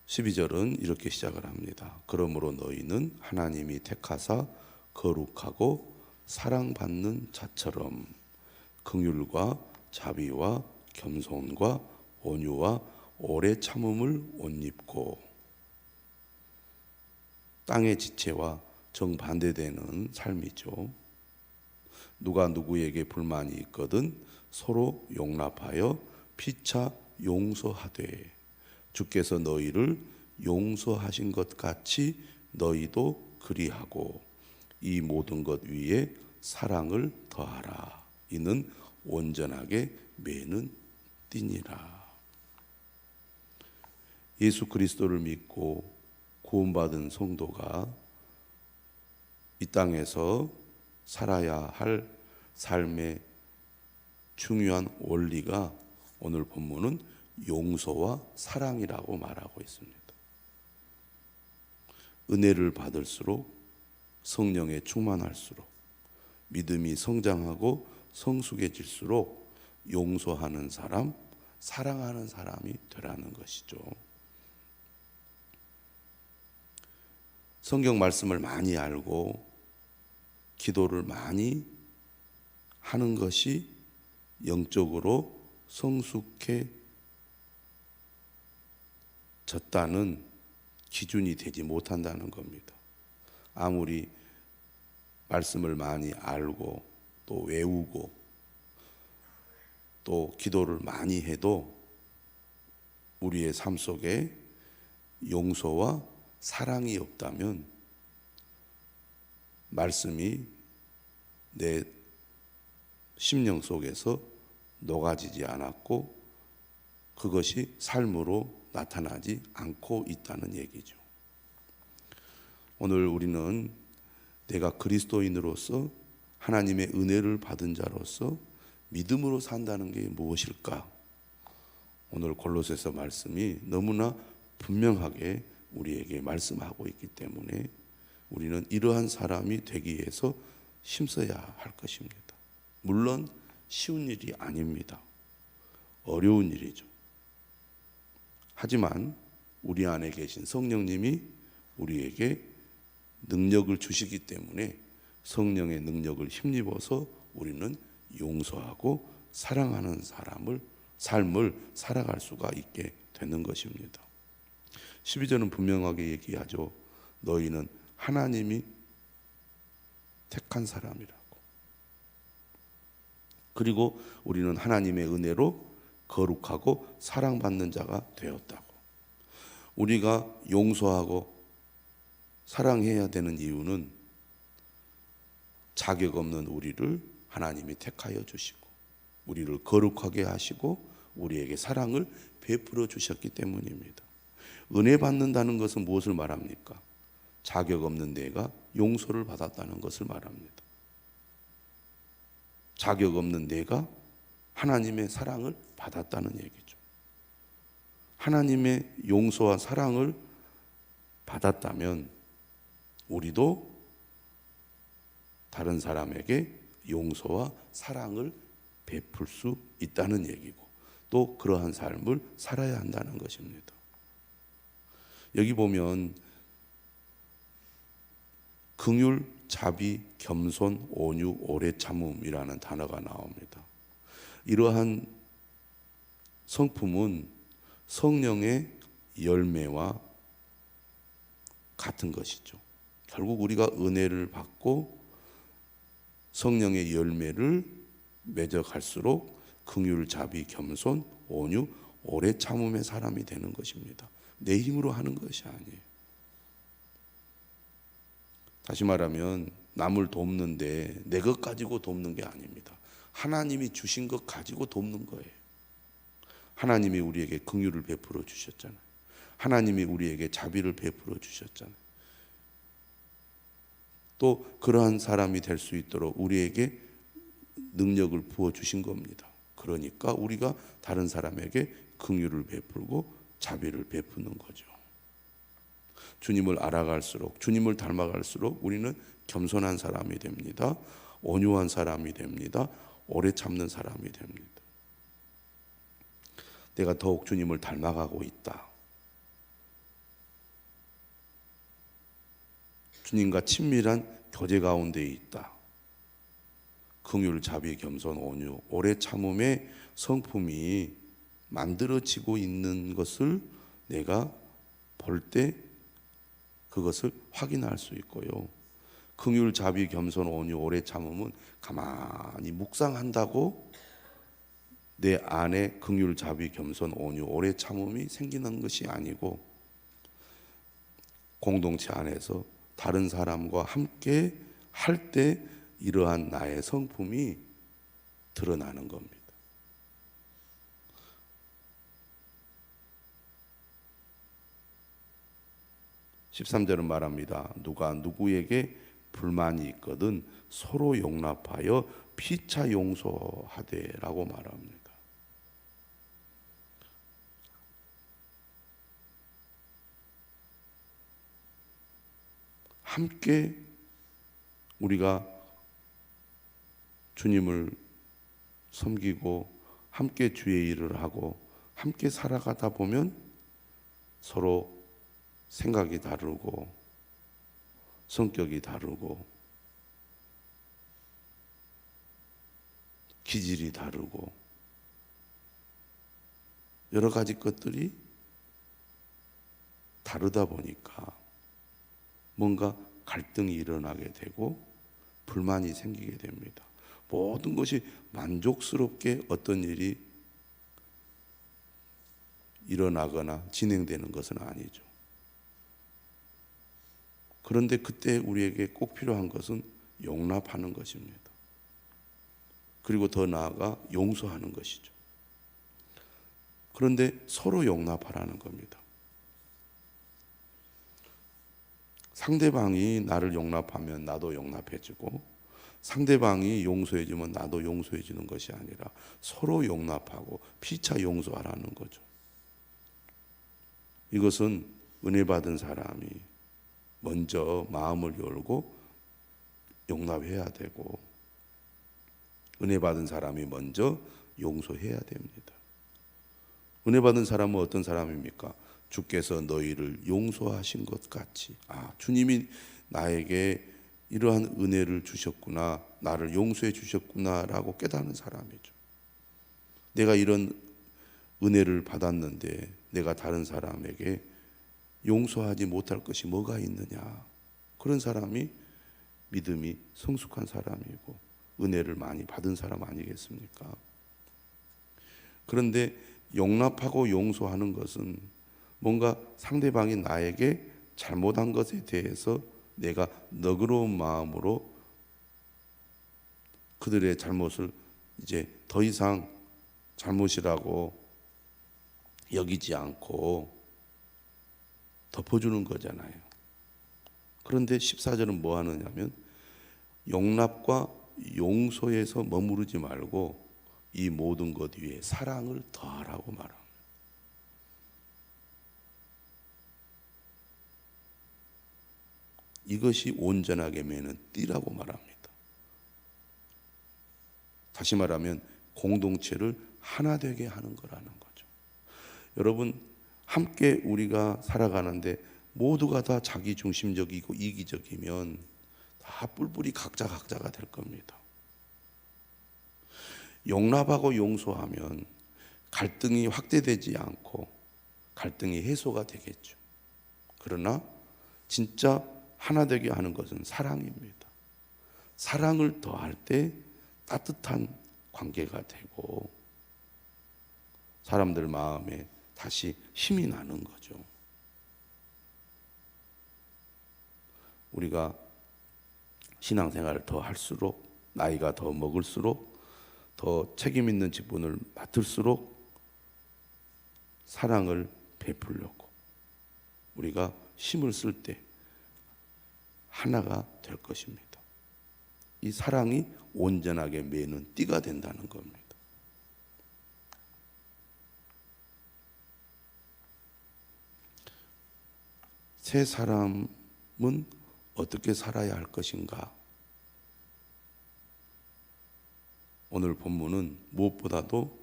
12절은 이렇게 시작을 합니다. 그러므로 너희는 하나님이 택하사 거룩하고 사랑받는 자처럼 긍휼과 자비와 겸손과 온유와 오래 참음을 옷 입고. 땅의 지체와 정반대되는 삶이죠. 누가 누구에게 불만이 있거든 서로 용납하여 피차 용서하되 주께서 너희를 용서하신 것 같이 너희도 그리하고 이 모든 것 위에 사랑을 더하라. 이는 온전하게 매는 띠니라. 예수 그리스도를 믿고 구원받은 성도가 이 땅에서 살아야 할 삶의 중요한 원리가 오늘 본문은 용서와 사랑이라고 말하고 있습니다. 은혜를 받을수록 성령에 충만할수록 믿음이 성장하고 성숙해질수록 용서하는 사람, 사랑하는 사람이 되라는 것이죠. 성경 말씀을 많이 알고 기도를 많이 하는 것이 영적으로 성숙해졌다는 기준이 되지 못한다는 겁니다. 아무리 말씀을 많이 알고 또 외우고 또 기도를 많이 해도 우리의 삶 속에 용서와 사랑이 없다면 말씀이 내 심령 속에서 녹아지지 않았고 그것이 삶으로 나타나지 않고 있다는 얘기죠. 오늘 우리는 내가 그리스도인으로서 하나님의 은혜를 받은 자로서 믿음으로 산다는 게 무엇일까? 오늘 골로새서 말씀이 너무나 분명하게 우리에게 말씀하고 있기 때문에 우리는 이러한 사람이 되기 위해서 힘써야 할 것입니다. 물론 쉬운 일이 아닙니다. 어려운 일이죠. 하지만 우리 안에 계신 성령님이 우리에게 능력을 주시기 때문에 성령의 능력을 힘입어서 우리는 용서하고 사랑하는 삶을 살아갈 수가 있게 되는 것입니다. 12절은 분명하게 얘기하죠. 너희는 하나님이 택한 사람이라고. 그리고 우리는 하나님의 은혜로 거룩하고 사랑받는 자가 되었다고. 우리가 용서하고 사랑해야 되는 이유는 자격 없는 우리를 하나님이 택하여 주시고 우리를 거룩하게 하시고 우리에게 사랑을 베풀어 주셨기 때문입니다. 은혜 받는다는 것은 무엇을 말합니까? 자격 없는 내가 용서를 받았다는 것을 말합니다. 자격 없는 내가 하나님의 사랑을 받았다는 얘기죠. 하나님의 용서와 사랑을 받았다면 우리도 다른 사람에게 용서와 사랑을 베풀 수 있다는 얘기고 또 그러한 삶을 살아야 한다는 것입니다. 여기 보면 긍휼, 자비, 겸손, 온유, 오래 참음이라는 단어가 나옵니다. 이러한 성품은 성령의 열매와 같은 것이죠. 결국 우리가 은혜를 받고 성령의 열매를 맺어갈수록 긍휼, 자비, 겸손, 온유, 오래 참음의 사람이 되는 것입니다. 내 힘으로 하는 것이 아니에요. 다시 말하면 남을 돕는데 내 것 가지고 돕는 게 아닙니다. 하나님이 주신 것 가지고 돕는 거예요. 하나님이 우리에게 긍휼을 베풀어 주셨잖아요. 하나님이 우리에게 자비를 베풀어 주셨잖아요. 또 그러한 사람이 될 수 있도록 우리에게 능력을 부어 주신 겁니다. 그러니까 우리가 다른 사람에게 긍휼을 베풀고 자비를 베푸는 거죠. 주님을 알아갈수록, 주님을 닮아갈수록 우리는 겸손한 사람이 됩니다. 온유한 사람이 됩니다. 오래 참는 사람이 됩니다. 내가 더욱 주님을 닮아가고 있다. 주님과 친밀한 교제 가운데 있다. 긍휼, 자비, 겸손, 온유, 오래 참음의 성품이 만들어지고 있는 것을 내가 볼 때 그것을 확인할 수 있고요. 긍휼, 자비, 겸손, 온유, 오래 참음은 가만히 묵상한다고 내 안에 긍휼, 자비, 겸손, 온유, 오래 참음이 생기는 것이 아니고 공동체 안에서 다른 사람과 함께 할 때 이러한 나의 성품이 드러나는 겁니다. 13절은 말합니다. 누가 누구에게 불만이 있거든 서로 용납하여 피차 용서하되라고 말합니다. 함께 우리가 주님을 섬기고 함께 주의 일을 하고 함께 살아가다 보면 서로 생각이 다르고 성격이 다르고 기질이 다르고 여러 가지 것들이 다르다 보니까 뭔가 갈등이 일어나게 되고 불만이 생기게 됩니다. 모든 것이 만족스럽게 어떤 일이 일어나거나 진행되는 것은 아니죠. 그런데 그때 우리에게 꼭 필요한 것은 용납하는 것입니다. 그리고 더 나아가 용서하는 것이죠. 그런데 서로 용납하라는 겁니다. 상대방이 나를 용납하면 나도 용납해주고 상대방이 용서해주면 나도 용서해주는 것이 아니라 서로 용납하고 피차 용서하라는 거죠. 이것은 은혜 받은 사람이 먼저 마음을 열고 용납해야 되고 은혜 받은 사람이 먼저 용서해야 됩니다. 은혜 받은 사람은 어떤 사람입니까? 주께서 너희를 용서하신 것 같이 주님이 나에게 이러한 은혜를 주셨구나, 나를 용서해 주셨구나라고 깨닫는 사람이죠. 내가 이런 은혜를 받았는데 내가 다른 사람에게 용서하지 못할 것이 뭐가 있느냐, 그런 사람이 믿음이 성숙한 사람이고 은혜를 많이 받은 사람 아니겠습니까? 그런데 용납하고 용서하는 것은 뭔가 상대방이 나에게 잘못한 것에 대해서 내가 너그러운 마음으로 그들의 잘못을 이제 더 이상 잘못이라고 여기지 않고 덮어주는 거잖아요. 그런데 14절은 뭐 하느냐면 용납과 용서에서 머무르지 말고 이 모든 것 위에 사랑을 더하라고 말합니다. 이것이 온전하게 매는 띠라고 말합니다. 다시 말하면 공동체를 하나 되게 하는 거라는 거죠. 여러분, 함께 우리가 살아가는데 모두가 다 자기중심적이고 이기적이면 다 뿔뿔이 각자가 될 겁니다. 용납하고 용서하면 갈등이 확대되지 않고 갈등이 해소가 되겠죠. 그러나 진짜 하나 되게 하는 것은 사랑입니다. 사랑을 더할 때 따뜻한 관계가 되고 사람들 마음에 다시 힘이 나는 거죠. 우리가 신앙생활을 더 할수록 나이가 더 먹을수록 더 책임 있는 직분을 맡을수록 사랑을 베풀려고 우리가 힘을 쓸 때 하나가 될 것입니다. 이 사랑이 온전하게 매는 띠가 된다는 겁니다. 새 사람은 어떻게 살아야 할 것인가? 오늘 본문은 무엇보다도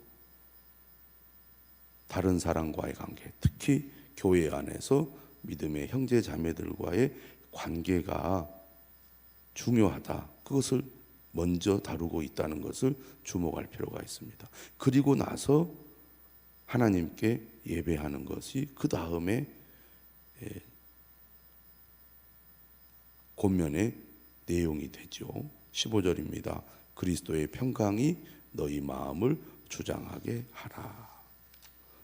다른 사람과의 관계, 특히 교회 안에서 믿음의 형제 자매들과의 관계가 중요하다. 그것을 먼저 다루고 있다는 것을 주목할 필요가 있습니다. 그리고 나서 하나님께 예배하는 것이 그 다음에 권면의 내용이 되죠. 15절입니다. 그리스도의 평강이 너희 마음을 주장하게 하라.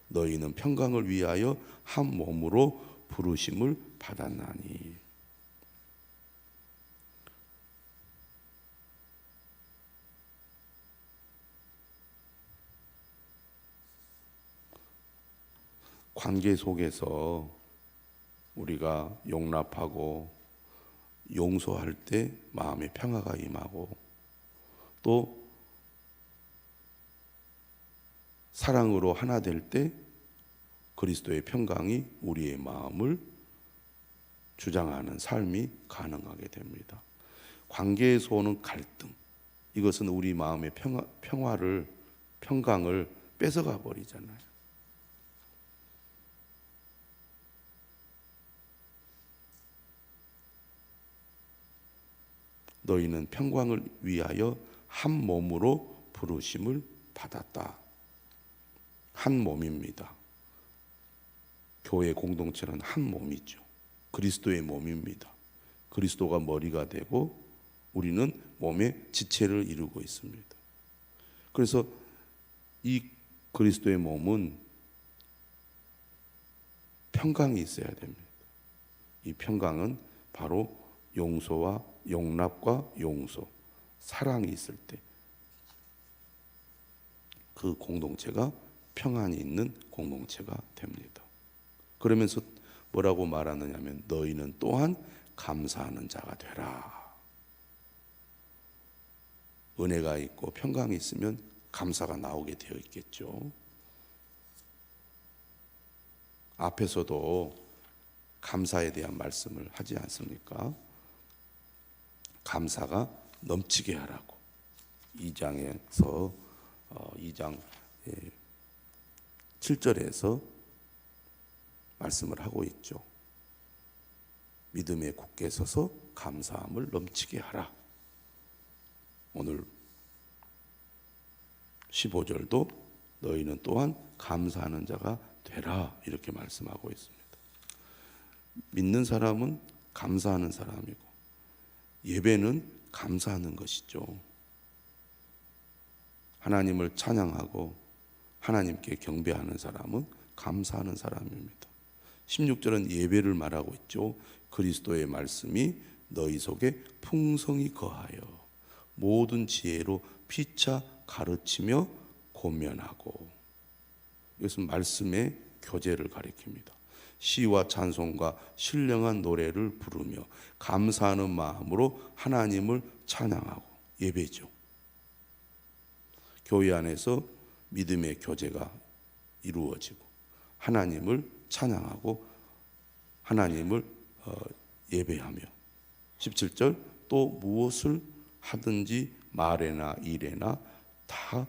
너희는 평강을 위하여 한 몸으로 부르심을 받았나니. 관계 속에서 우리가 용납하고 용서할 때 마음의 평화가 임하고, 또 사랑으로 하나 될 때 그리스도의 평강이 우리의 마음을 주장하는 삶이 가능하게 됩니다. 관계에서 오는 갈등, 이것은 우리 마음의 평강을 뺏어가 버리잖아요. 너희는 평강을 위하여 한 몸으로 부르심을 받았다. 한 몸입니다. 교회 공동체는 한 몸이죠. 그리스도의 몸입니다. 그리스도가 머리가 되고 우리는 몸의 지체를 이루고 있습니다. 그래서 이 그리스도의 몸은 평강이 있어야 됩니다. 이 평강은 바로 용서와 용납과 용서, 사랑이 있을 때 그 공동체가 평안이 있는 공동체가 됩니다. 그러면서 뭐라고 말하느냐 하면 너희는 또한 감사하는 자가 되라. 은혜가 있고 평강이 있으면 감사가 나오게 되어 있겠죠. 앞에서도 감사에 대한 말씀을 하지 않습니까? 감사가 넘치게 하라고 2장에서 2장 7절에서 말씀을 하고 있죠. 믿음에 굳게 서서 감사함을 넘치게 하라. 오늘 15절도 너희는 또한 감사하는 자가 되라, 이렇게 말씀하고 있습니다. 믿는 사람은 감사하는 사람이고 예배는 감사하는 것이죠. 하나님을 찬양하고 하나님께 경배하는 사람은 감사하는 사람입니다. 16절은 예배를 말하고 있죠. 그리스도의 말씀이 너희 속에 풍성히 거하여 모든 지혜로 피차 가르치며 권면하고, 이것은 말씀의 교제를 가리킵니다. 시와 찬송과 신령한 노래를 부르며 감사하는 마음으로 하나님을 찬양하고, 예배죠. 교회 안에서 믿음의 교제가 이루어지고 하나님을 찬양하고 하나님을 예배하며, 17절 또 무엇을 하든지 말에나 일에나 다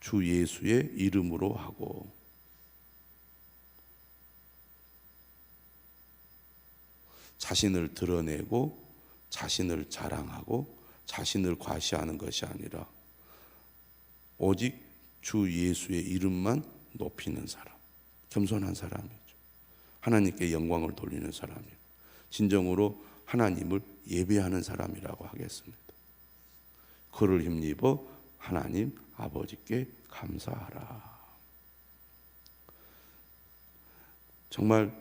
주 예수의 이름으로 하고, 자신을 드러내고 자신을 자랑하고 자신을 과시하는 것이 아니라 오직 주 예수의 이름만 높이는 사람, 겸손한 사람이죠. 하나님께 영광을 돌리는 사람이고 진정으로 하나님을 예배하는 사람이라고 하겠습니다. 그를 힘입어 하나님 아버지께 감사하라. 정말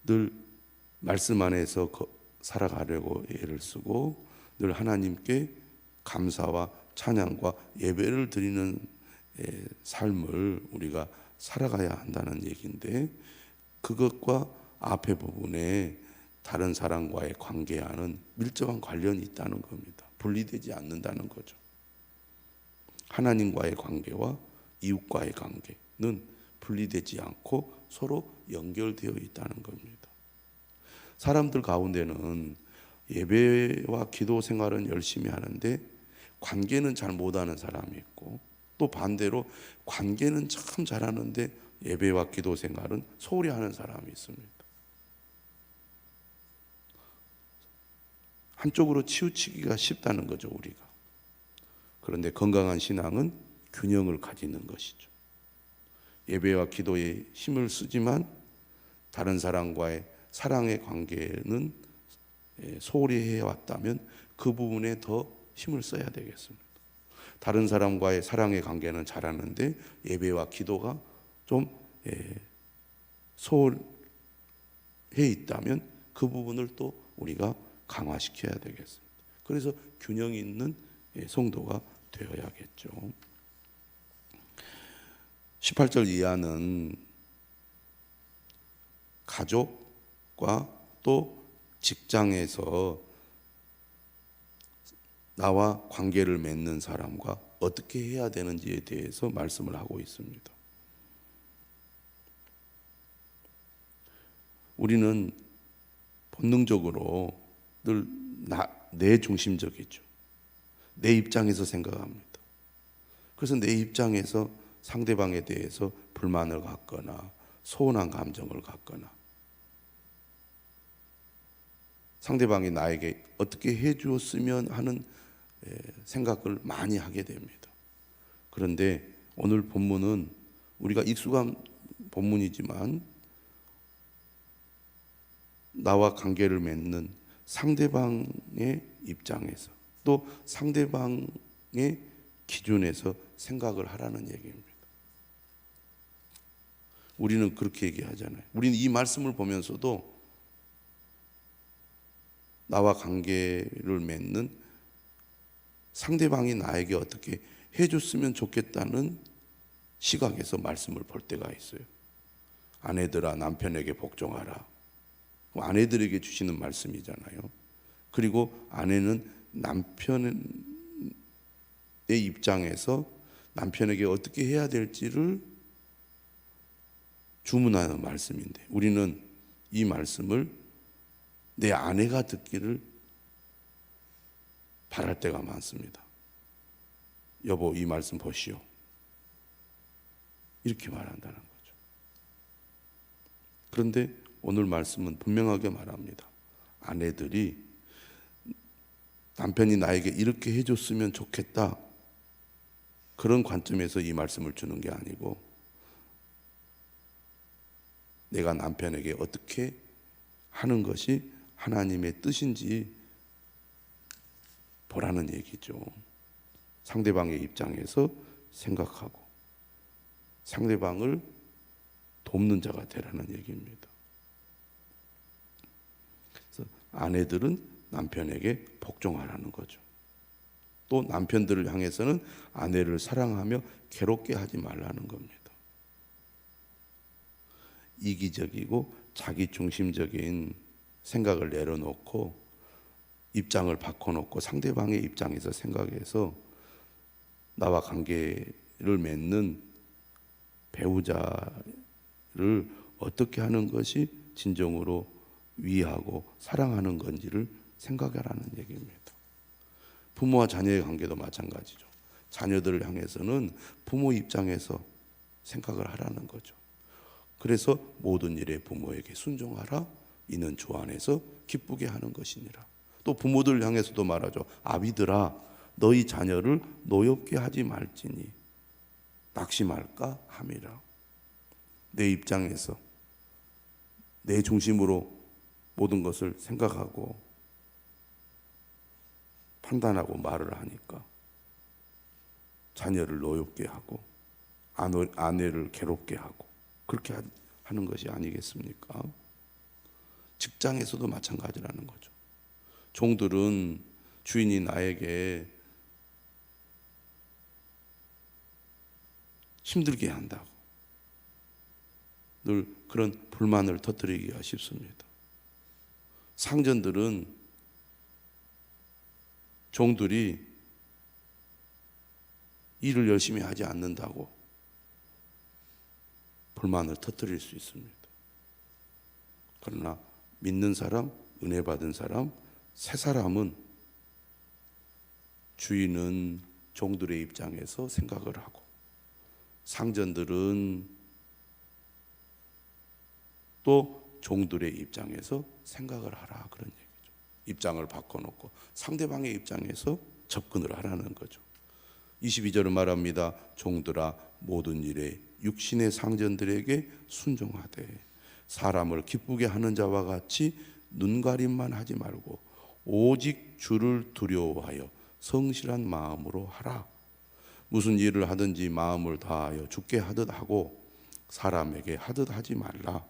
늘 말씀 안에서 살아가려고 애를 쓰고 늘 하나님께 감사와 찬양과 예배를 드리는 삶을 우리가 살아가야 한다는 얘기인데, 그것과 앞에 부분에 다른 사람과의 관계와는 밀접한 관련이 있다는 겁니다. 분리되지 않는다는 거죠. 하나님과의 관계와 이웃과의 관계는 분리되지 않고 서로 연결되어 있다는 겁니다. 사람들 가운데는 예배와 기도 생활은 열심히 하는데 관계는 잘 못하는 사람이 있고, 또 반대로 관계는 참 잘하는데 예배와 기도 생활은 소홀히 하는 사람이 있습니다. 한쪽으로 치우치기가 쉽다는 거죠, 우리가. 그런데 건강한 신앙은 균형을 가지는 것이죠. 예배와 기도에 힘을 쓰지만 다른 사람과의 사랑의 관계는 소홀히 해왔다면 그 부분에 더 힘을 써야 되겠습니다. 다른 사람과의 사랑의 관계는 잘하는데 예배와 기도가 좀 소홀해 있다면 그 부분을 또 우리가 강화시켜야 되겠습니다. 그래서 균형 있는 성도가 되어야겠죠. 18절 이하는 가족과 또 직장에서 나와 관계를 맺는 사람과 어떻게 해야 되는지에 대해서 말씀을 하고 있습니다. 우리는 본능적으로 늘 내 중심적이죠. 내 입장에서 생각합니다. 그래서 내 입장에서 상대방에 대해서 불만을 갖거나 소원한 감정을 갖거나 상대방이 나에게 어떻게 해주었으면 하는 생각을 많이 하게 됩니다. 그런데 오늘 본문은 우리가 익숙한 본문이지만 나와 관계를 맺는 상대방의 입장에서 또 상대방의 기준에서 생각을 하라는 얘기입니다. 우리는 그렇게 얘기하잖아요. 우리는 이 말씀을 보면서도 나와 관계를 맺는 상대방이 나에게 어떻게 해줬으면 좋겠다는 시각에서 말씀을 볼 때가 있어요. 아내들아 남편에게 복종하라. 아내들에게 주시는 말씀이잖아요. 그리고 아내는 남편의 입장에서 남편에게 어떻게 해야 될지를 주문하는 말씀인데 우리는 이 말씀을 내 아내가 듣기를 바랄 때가 많습니다. 여보, 이 말씀 보시오. 이렇게 말한다는 거죠. 그런데 오늘 말씀은 분명하게 말합니다. 아내들이 남편이 나에게 이렇게 해줬으면 좋겠다, 그런 관점에서 이 말씀을 주는 게 아니고 내가 남편에게 어떻게 하는 것이 하나님의 뜻인지 보라는 얘기죠. 상대방의 입장에서 생각하고 상대방을 돕는 자가 되라는 얘기입니다. 그래서 아내들은 남편에게 복종하라는 거죠. 또 남편들을 향해서는 아내를 사랑하며 괴롭게 하지 말라는 겁니다. 이기적이고 자기중심적인 생각을 내려놓고 입장을 바꿔놓고 상대방의 입장에서 생각해서 나와 관계를 맺는 배우자를 어떻게 하는 것이 진정으로 위하고 사랑하는 건지를 생각하라는 얘기입니다. 부모와 자녀의 관계도 마찬가지죠. 자녀들을 향해서는 부모 입장에서 생각을 하라는 거죠. 그래서 모든 일에 부모에게 순종하라. 이는 주 안에서 기쁘게 하는 것이니라. 또 부모들 향해서도 말하죠. 아비들아, 너희 자녀를 노엽게 하지 말지니 낙심할까 함이라. 내 입장에서 내 중심으로 모든 것을 생각하고 판단하고 말을 하니까 자녀를 노엽게 하고 아내를 괴롭게 하고 그렇게 하는 것이 아니겠습니까? 직장에서도 마찬가지라는 거죠. 종들은 주인이 나에게 힘들게 한다고 늘 그런 불만을 터뜨리기가 쉽습니다. 상전들은 종들이 일을 열심히 하지 않는다고 불만을 터뜨릴 수 있습니다. 그러나 믿는 사람, 은혜 받은 사람, 새 사람은 주인은 종들의 입장에서 생각을 하고 상전들은 또 종들의 입장에서 생각을 하라, 그런 얘기죠. 입장을 바꿔놓고 상대방의 입장에서 접근을 하라는 거죠. 22절은 말합니다. 종들아 모든 일에 육신의 상전들에게 순종하되 사람을 기쁘게 하는 자와 같이 눈가림만 하지 말고 오직 주를 두려워하여 성실한 마음으로 하라. 무슨 일을 하든지 마음을 다하여 주께 하듯 하고 사람에게 하듯 하지 말라.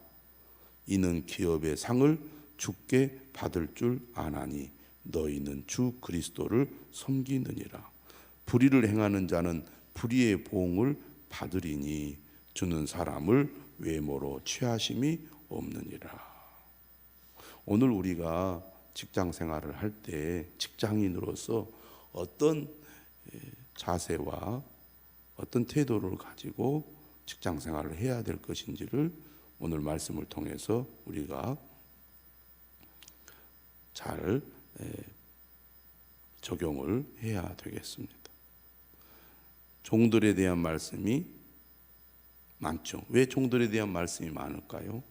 이는 기업의 상을 주께 받을 줄 아나니 너희는 주 그리스도를 섬기느니라. 불의를 행하는 자는 불의의 보응을 받으리니 주는 사람을 외모로 취하심이 없느니라. 오늘 우리가 직장 생활을 할 때 직장인으로서 어떤 자세와 어떤 태도를 가지고 직장 생활을 해야 될 것인지를 오늘 말씀을 통해서 우리가 잘 적용을 해야 되겠습니다. 종들에 대한 말씀이 많죠. 왜 종들에 대한 말씀이 많을까요?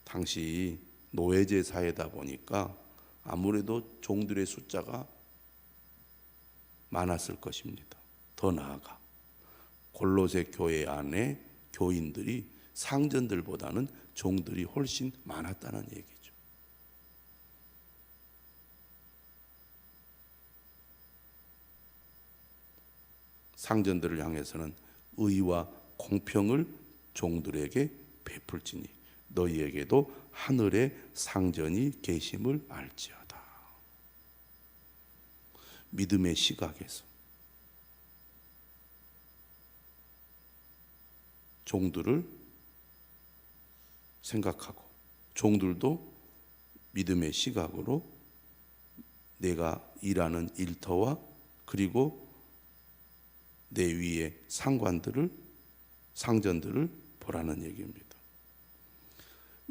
당시 노예제 사회다 보니까 아무래도 종들의 숫자가 많았을 것입니다. 더 나아가 골로새 교회 안에 교인들이 상전들보다는 종들이 훨씬 많았다는 얘기죠. 상전들을 향해서는 의와 공평을 종들에게 베풀지니 너희에게도 하늘의 상전이 계심을 알지어다. 믿음의 시각에서 종들을 생각하고 종들도 믿음의 시각으로 내가 일하는 일터와 그리고 내 위에 상전들을 보라는 얘기입니다.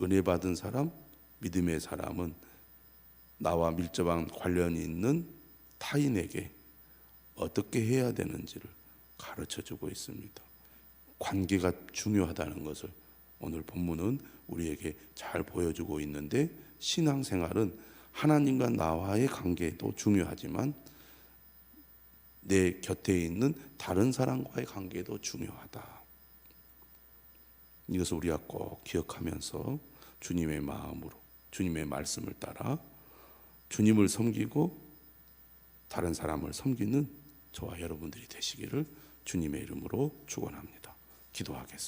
은혜 받은 사람, 믿음의 사람은 나와 밀접한 관련이 있는 타인에게 어떻게 해야 되는지를 가르쳐주고 있습니다. 관계가 중요하다는 것을 오늘 본문은 우리에게 잘 보여주고 있는데, 신앙생활은 하나님과 나와의 관계도 중요하지만 내 곁에 있는 다른 사람과의 관계도 중요하다. 이것을 우리가 꼭 기억하면서 주님의 마음으로, 주님의 말씀을 따라 주님을 섬기고 다른 사람을 섬기는 저와 여러분들이 되시기를 주님의 이름으로 축원합니다. 기도하겠습니다.